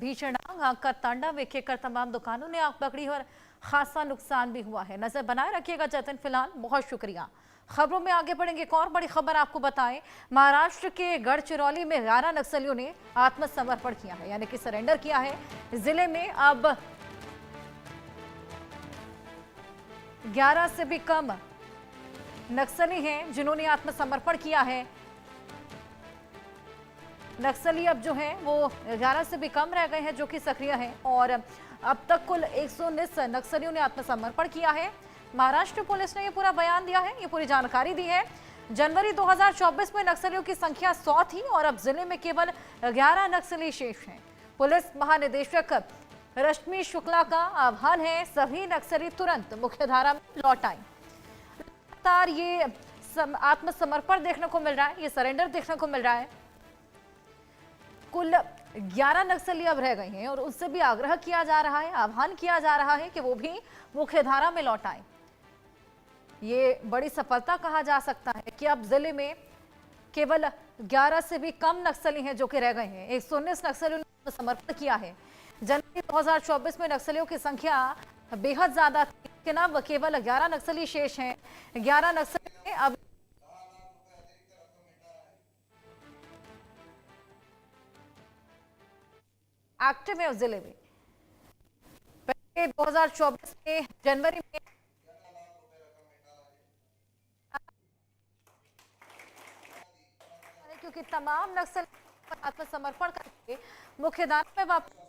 भीषण आग का तांडव एक एक कर तमाम दुकानों ने आग पकड़ी और खासा नुकसान भी हुआ है। नजर बनाए रखिएगा जतिन, फिलहाल बहुत शुक्रिया। खबरों में आगे बढ़ेंगे। एक और बड़ी खबर आपको बताएं, महाराष्ट्र के गढ़चिरौली में 11 नक्सलियों ने आत्मसमर्पण किया है, यानी कि सरेंडर किया है। जिले में अब 11 से भी कम नक्सली हैं जिन्होंने आत्मसमर्पण किया है। नक्सली अब जो है वो 11 से भी कम रह गए हैं जो कि सक्रिय हैं और अब तक कुल 119 नक्सलियों ने आत्मसमर्पण किया है। महाराष्ट्र पुलिस ने ये पूरा बयान दिया है, ये पूरी जानकारी दी है। जनवरी 2024 में नक्सलियों की संख्या 100 थी और अब जिले में केवल 11 नक्सली शेष हैं। पुलिस महानिदेशक रश्मि शुक्ला का आह्वान है, सभी नक्सली तुरंत मुख्यधारा में लौट आए। लगातार ये आत्मसमर्पण देखने को मिल रहा है, ये सरेंडर देखने को मिल रहा है। कुल 11 नक्सली अब रह गए हैं और उनसे भी आग्रह किया जा रहा है, आह्वान किया जा रहा है कि वो भी मुख्यधारा में लौट आए। ये बड़ी सफलता कहा जा सकता है कि अब जिले में केवल 11 से भी कम नक्सली हैं जो कि रह गए हैं। 119 नक्सलियों ने समर्पण किया है। जनवरी 2024 में नक्सलियों की संख्या बेहद ज्यादा थी, लेकिन अब केवल 11 नक्सली शेष हैं। 11 नक्सली अब एक्टिव है उस जिले में। पहले 2024 के जनवरी में क्योंकि तमाम नक्सल आत्मसमर्पण करके मुख्यधारा में वापस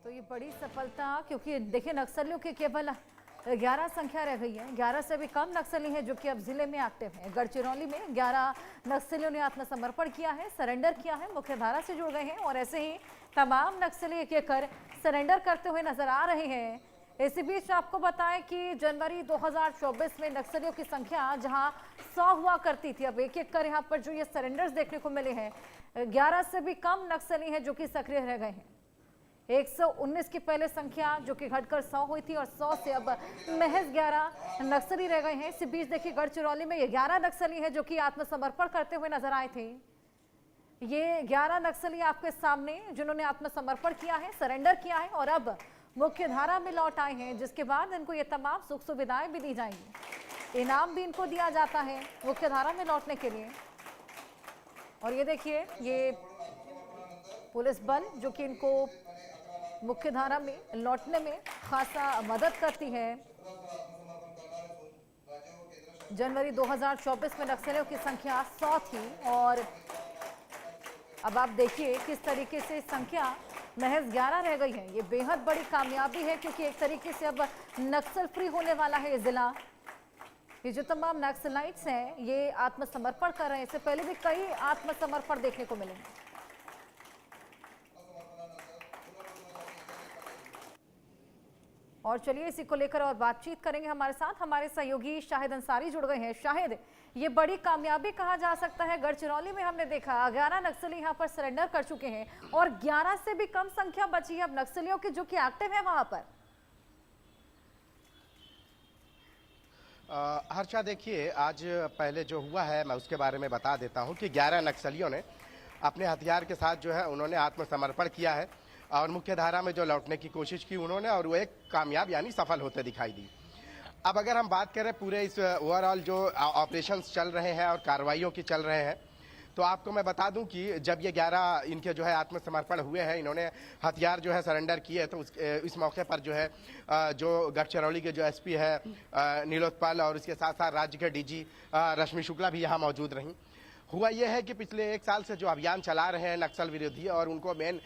तो ये बड़ी सफलता, क्योंकि देखिए नक्सलियों की केवल 11 संख्या रह गई है। 11 से भी कम नक्सली हैं जो कि अब जिले में एक्टिव हैं। गढ़चिरौली में 11 नक्सलियों ने आत्मसमर्पण किया है, सरेंडर किया है, मुख्यधारा से जुड़ गए हैं और ऐसे ही तमाम नक्सली एक एक कर सरेंडर करते हुए नजर आ रहे हैं। इसी बीच आपको बताएं कि जनवरी 2024 में नक्सलियों की संख्या जहां 100 हुआ करती थी, अब एक एक कर यहाँ पर जो ये सरेंडर्स देखने को मिले हैं, 11 से भी कम नक्सली हैं जो कि सक्रिय रह गए हैं। 119 की पहले संख्या जो कि घटकर 100 हुई थी और 100 से अब महज 11 नक्सली रह गए हैं। इसी बीच देखिए गढ़चिरौली में ये 11 नक्सली हैं जो कि आत्मसमर्पण करते हुए नजर आए थे। ये 11 नक्सली आपके सामने जिन्होंने आत्मसमर्पण किया है, सरेंडर किया है और अब मुख्यधारा में लौट आए हैं, जिसके बाद इनको ये तमाम सुख सुविधाएं भी दी जाएंगी। इनाम भी इनको दिया जाता है मुख्यधारा में लौटने के लिए। और ये देखिए ये पुलिस बल जो कि इनको मुख्यधारा में लौटने में खासा मदद करती है। जनवरी 2024 में नक्सलियों की संख्या 100 थी और अब आप देखिए किस तरीके से संख्या महज 11 रह गई है। ये बेहद बड़ी कामयाबी है क्योंकि एक तरीके से अब नक्सल फ्री होने वाला है ये जिला। ये जो तमाम नक्सलाइट्स हैं ये आत्मसमर्पण कर रहे हैं। इससे पहले भी कई आत्मसमर्पण देखने को मिलेंगे। और चलिए इसी को लेकर और बातचीत करेंगे। हमारे साथ हमारे सहयोगी शाहिद अंसारी जुड़ गए हैं। शाहिद, ये बड़ी कामयाबी कहा जा सकता है। गढ़चिरौली में हमने देखा 11 नक्सली यहाँ पर सरेंडर कर चुके हैं और 11 से भी कम संख्या बची है अब नक्सलियों की जो कि एक्टिव है वहां पर। हर्षा, देखिए आज पहले जो हुआ है मैं उसके बारे में बता देता हूं कि 11 नक्सलियों ने अपने हथियार के साथ जो है उन्होंने आत्मसमर्पण किया है। और मुख्य धारा में जो लौटने की कोशिश की उन्होंने, और वो एक कामयाब यानी सफल होते दिखाई दी। अब अगर हम बात करें पूरे इस ओवरऑल जो ऑपरेशंस चल रहे हैं और कार्रवाइयों की चल रहे हैं, तो आपको मैं बता दूं कि जब ये 11 इनके जो है आत्मसमर्पण हुए हैं, इन्होंने हथियार जो है सरेंडर किए, तो इस मौके पर जो है जो गढ़चिरौली के जो एसपी है नीलोत्पल और उसके साथ साथ राज्य के डीजी रश्मि शुक्ला भी यहाँ मौजूद रहीं। हुआ यह है कि पिछले 1 साल से जो अभियान चला रहे हैं नक्सल विरोधी और उनको मेन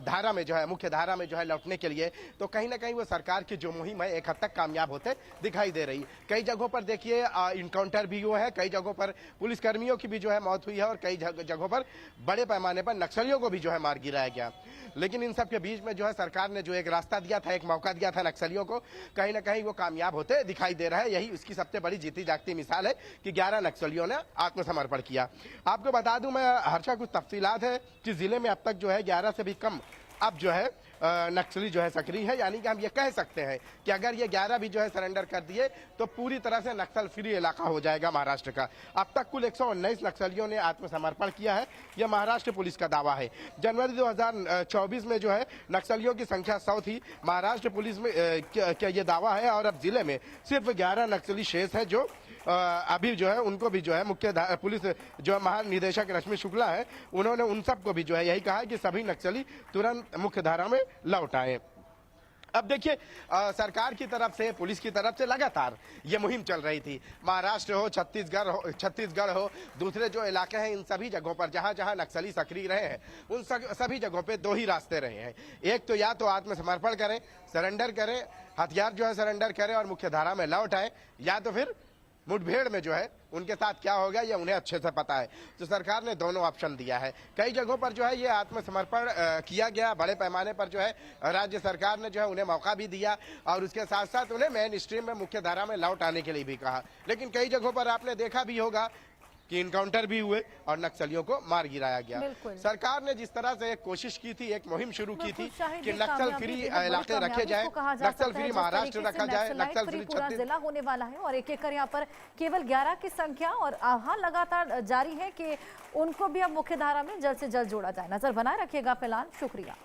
धारा में जो है मुख्य धारा में जो है लौटने के लिए, तो कहीं ना कहीं वो सरकार की जो मुहिम है एक हद तक कामयाब होते दिखाई दे रही। कई जगहों पर देखिए इनकाउंटर भी हुआ है, कई जगहों पर पुलिसकर्मियों की भी जो है मौत हुई है और कई जगहों पर बड़े पैमाने पर नक्सलियों को भी जो है मार गिराया गया। लेकिन इन सब के बीच में जो है सरकार ने जो एक रास्ता दिया था, एक मौका दिया था नक्सलियों को, कहीं ना कहीं वो कामयाब होते दिखाई दे रहा है। यही उसकी सबसे बड़ी जीती जागती मिसाल है कि 11 नक्सलियों ने आत्मसमर्पण किया। आपको बता दूं मैं हर्षा, कुछ तफसीलात है कि जिले में अब तक जो है 11 से भी कम अब जो है नक्सली जो है सक्रिय है, यानी कि हम ये कह सकते हैं कि अगर ये 11 भी जो है सरेंडर कर दिए तो पूरी तरह से नक्सल फ्री इलाका हो जाएगा महाराष्ट्र का। अब तक कुल 119 नक्सलियों ने आत्मसमर्पण किया है, यह महाराष्ट्र पुलिस का दावा है। जनवरी 2024 में जो है नक्सलियों की संख्या 100 थी, महाराष्ट्र पुलिस में क्या ये दावा है, और अब जिले में सिर्फ 11 नक्सली शेष है जो अभी जो है उनको भी जो है मुख्य पुलिस जो महानिदेशक रश्मि शुक्ला है, उन्होंने उन सबको भी जो है यही कहा है कि सभी नक्सली तुरंत मुख्य धारा में लौट आए। अब देखिए सरकार की तरफ से, पुलिस की तरफ से लगातार ये मुहिम चल रही थी। महाराष्ट्र हो, छत्तीसगढ़ हो, दूसरे जो इलाके हैं, इन सभी जगहों पर जहां जहां नक्सली सक्रिय रहे हैं उन सभी जगहों पे 2 ही रास्ते रहे हैं। एक तो या तो आत्मसमर्पण करें, सरेंडर करें, हथियार जो है सरेंडर करें और मुख्य धारा में लौट आए, या तो फिर मुठभेड़ में जो है उनके साथ क्या होगा ये उन्हें अच्छे से पता है। तो सरकार ने दोनों ऑप्शन दिया है। कई जगहों पर जो है ये आत्मसमर्पण किया गया, बड़े पैमाने पर जो है राज्य सरकार ने जो है उन्हें मौका भी दिया और उसके साथ साथ उन्हें मेन स्ट्रीम में मुख्य धारा में लौट आने के लिए भी कहा। लेकिन कई जगहों पर आपने देखा भी होगा कि इनकाउंटर भी हुए और नक्सलियों को मार गिराया गया। सरकार ने जिस तरह से एक कोशिश की थी, एक मुहिम शुरू की थी कि नक्सल फ्री इलाके रखे जाए, नक्सल फ्री महाराष्ट्र रखा जाए, नक्सल फ्री पूरा जिला होने वाला है और एक एक कर यहाँ पर केवल 11 की संख्या और आह्वान लगातार जारी है कि उनको भी अब मुख्य धारा में जल्द से जल्द जोड़ा जाए। नजर बनाए रखिएगा। फिलहाल शुक्रिया।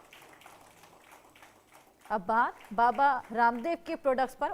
अब बात बाबा रामदेव के प्रोडक्ट्स पर।